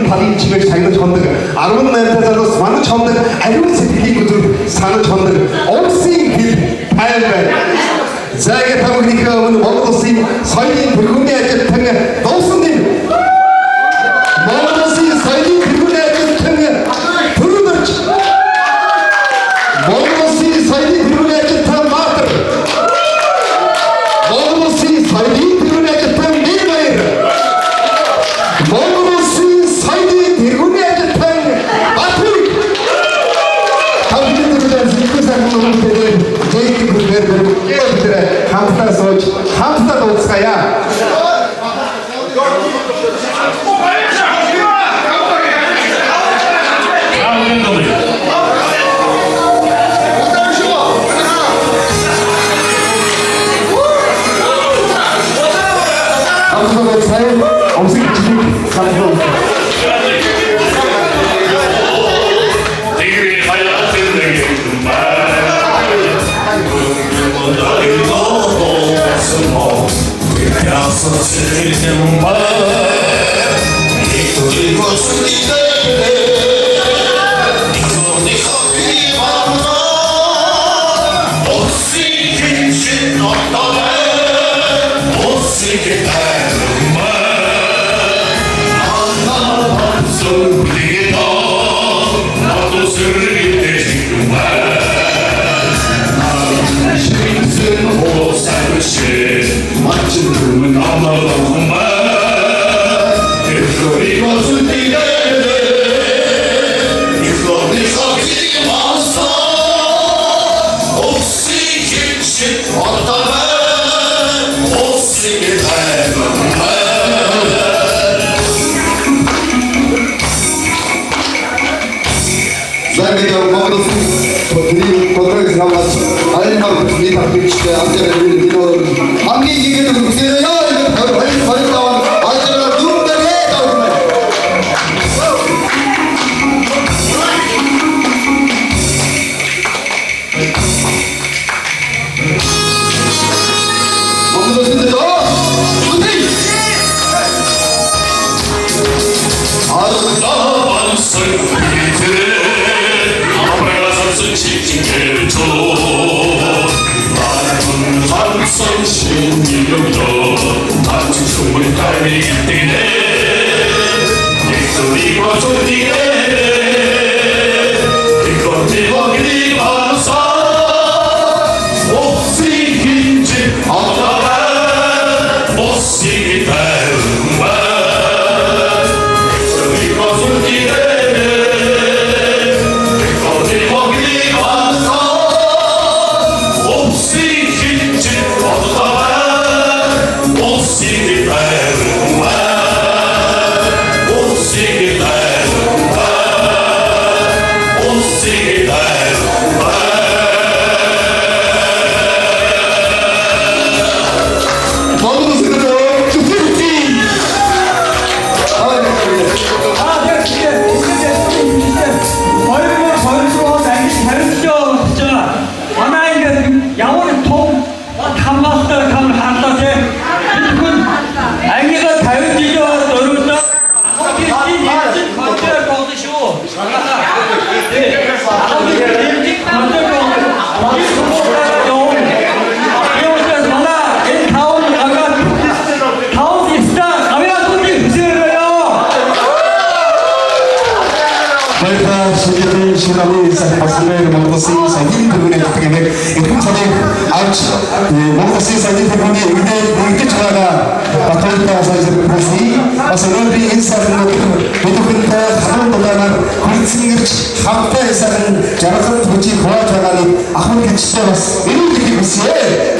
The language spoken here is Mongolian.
талын чимээг сагнаж хондог 18 залуус манай чондог ариун сэтгэлийн үзүүр санаж хондог улсын хил тайван байна. Зайг тавхныг өмнө Монгол улсын соёлын тэргүүний ажилтан дуусан дэм Монгол улсын соёлын тэргүүний ажилтан төрөмөрч Монгол улсын соёлын тэргүүний ажилтан Баатар Монгол улсын соёлын тэргүүний ажилтан Нэлбаяр Монгол улсын соёлын тэргүүний ажилтан Батбаяр хамтдаа зөвхөн сайхан хүмүүстэй жийг бүлгээр хамтдаа сууж хамтдаа уулзгаая. Жаргал бүжиг хувааж байгааг ахмад гिचтэй бас эрүүл гэхийг хүсье.